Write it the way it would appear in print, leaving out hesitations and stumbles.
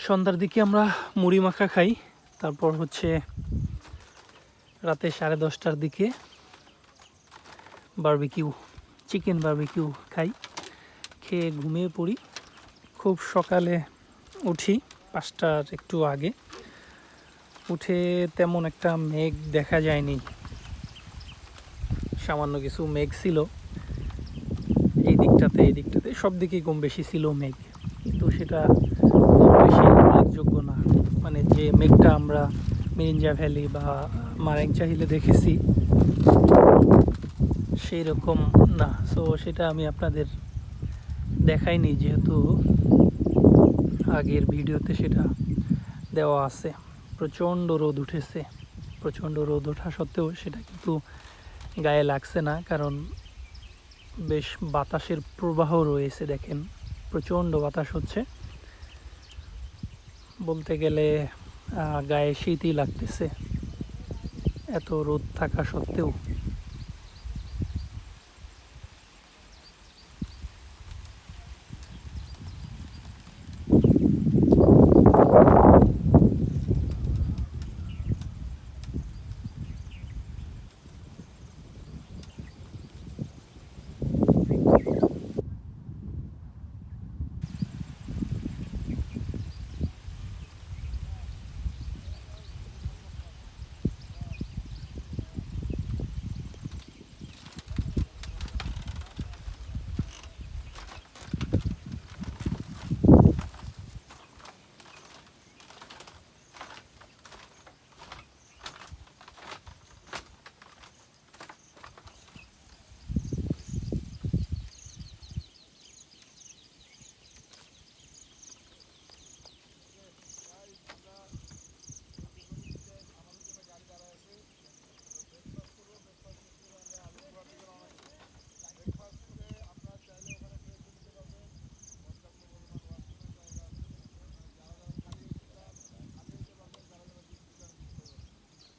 সন্ধ্যার দিকে আমরা মুড়ি মাখা খাই, তারপর হচ্ছে রাতে 10:30টার দিকে বারবিকিউ, চিকেন বারবিকিউ খাই। খেয়ে ঘুমিয়ে পড়ি। খুব সকালে উঠি 5টার একটু আগে। উঠে তেমন একটা মেঘ দেখা যায়নি, সামান্য কিছু মেঘ ছিল এই দিকটাতে সব দিকেই কম বেশি ছিল মেঘ, কিন্তু সেটা কম বেশি উল্লেখযোগ্য না। মানে যে মেঘটা আমরা মিরিঞ্জা ভ্যালি বা মারেংচা হিলে দেখেছি সেই রকম না। সো সেটা আমি আপনাদের দেখাইনি, যেহেতু আগের ভিডিওতে সেটা দেওয়া আছে। প্রচণ্ড রোদ উঠেছে, প্রচণ্ড রোদ ওঠা সত্ত্বেও সেটা কিন্তু গায়ে লাগছে না, কারণ বেশ বাতাসের প্রবাহ রয়েছে। দেখেন প্রচণ্ড বাতাস হচ্ছে, বলতে গেলে গায়ে শীতই লাগতেছে এত রোদ থাকা সত্ত্বেও।